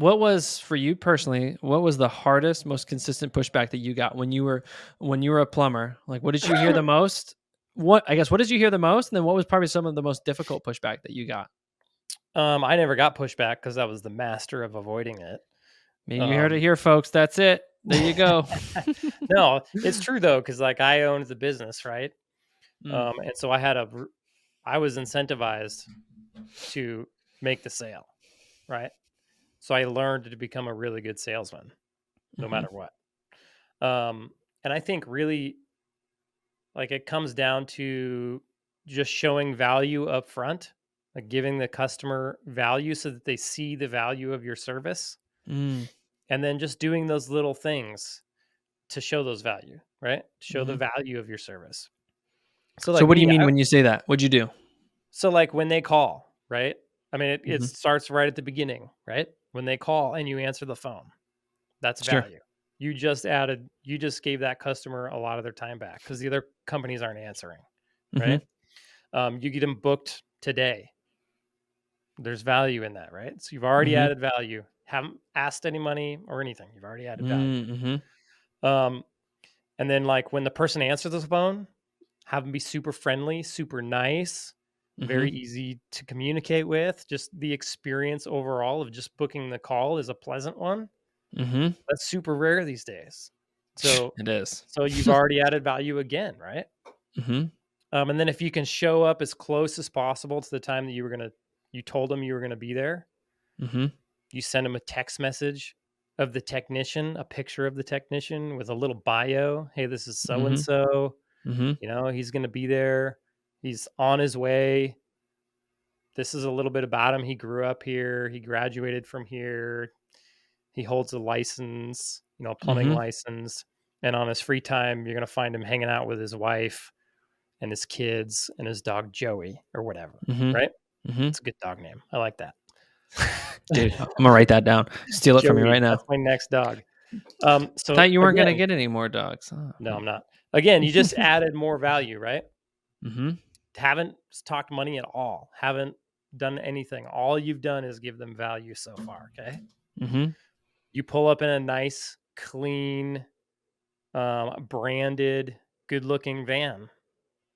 what was for you personally, what was the hardest, most consistent pushback that you got when you were a plumber? Like, what did you hear the most? What did you hear the most? And then what was probably some of the most difficult pushback that you got? I never got pushback because I was the master of avoiding it. Maybe you heard it Um, here, folks. That's it. There you go. no, it's true though, because like I owned the business, right? Mm, And so I was incentivized to make the sale, right? So I learned to become a really good salesman, no mhm, matter what. Um, and I think really like it comes down to just showing value up front, like giving the customer value so that they see the value of your service, mm, and then just doing those little things to show those value, right? Show the mhm. value of your service. So So like what do you me, mean when you say that? What'd you do? so like when they call, right? I mean, it Mhm. starts right at the beginning, right? When they call and you answer the phone, that's Sure. value. You just gave that customer a lot of their time back because the other companies aren't answering, right? Mhm, You get them booked today. There's value in that, right? So you've already mhm, added value. Haven't asked any money or anything. You've already added value. mhm, Um, and then like when the person answers the phone, have them be super friendly, super nice, very mhm, easy to communicate with. Just the experience overall of just booking the call is a pleasant one. mhm. That's super rare these days. So It is. so you've already added value again, right? Mhm, And then if you can show up as close as possible to the time that you told them you were gonna be there, mhm, you send them a text message of the technician, a picture of the technician with a little bio. Hey, this is so and mhm, so. mhm, You know, he's gonna be there. He's on his way. This is a little bit about him. He grew up here. He graduated from here. He holds a license, plumbing mhm, license. And on his free time, you're gonna find him hanging out with his wife and his kids and his dog Joey or whatever, mhm, right? mhm. It's a good dog name. I like that. Dude, I'm gonna write that down. Steal it from you Joey, right now. that's my next dog. So Thought you weren't gonna again, get any more dogs. Oh, no, hmm. I'm not. Again, you just added more value, right? Mhm, Haven't talked money at all. Haven't done anything. All you've done is give them value so far. Okay. mhm, You pull up in a nice, clean, branded, good looking van,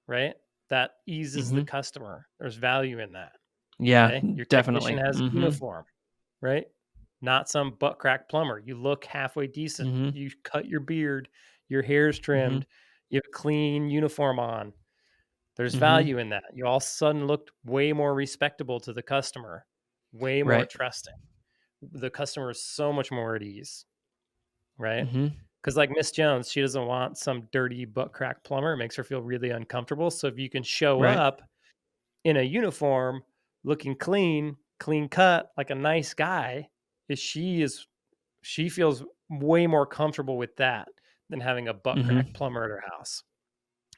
right? That eases the mhm. customer. There's value in that. Yeah, Okay. Your technician definitely. has Mhm, uniform, right? Not some butt crack plumber. You look halfway decent. mhm, You cut your beard, your hair's mhm, trimmed, you have a clean uniform on. There's mhm. value in that. You all of a sudden looked way more respectable to the customer, way more Right. trusting. The customer is so much more at ease, right? Mhm. Because like Miss Jones, she doesn't want some dirty butt crack plumber. It makes her feel really uncomfortable. So if you can show Right. up in a uniform, looking clean, clean cut, like a nice guy, she feels way more comfortable with that than having a butt crack Mhm. plumber at her house.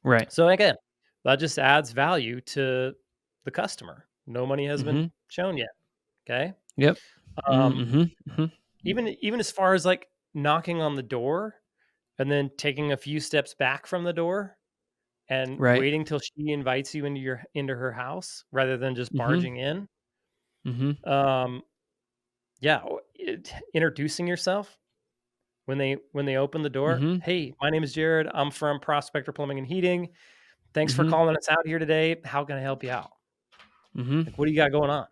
Right. So again, that just adds value to the customer. No money has been Mhm. shown yet. Okay. Yep. Um, Mhm, mhm. even as far as like knocking on the door and then taking a few steps back from the door and Right. waiting till she invites you into her house rather than just Mhm, barging in. mhm, Um, yeah, introducing yourself when they open the door. mhm, Hey, my name is Jared. I'm from Prospector Plumbing and Heating. Thanks for mhm, calling us out here today. How can I help you out? mhm, Like, what do you got going on?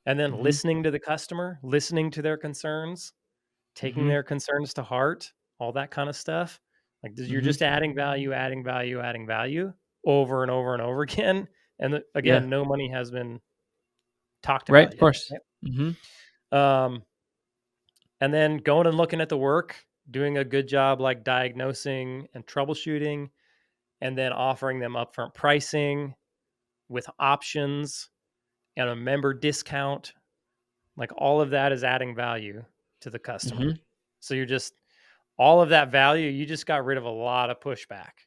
And then mhm, listening to the customer, listening to their concerns, taking mhm, their concerns to heart, all that kind of stuff. Like you're mhm. just adding value, adding value, adding value over and over and over again. And Yeah. again, no money has been talked Right, about of yet. course. Mhm, Right? And then going and looking at the work, doing a good job like diagnosing and troubleshooting, and then offering them upfront pricing with options and a member discount. Like all of that is adding value to the customer. mhm. So you're just all of that value, you just got rid of a lot of pushback.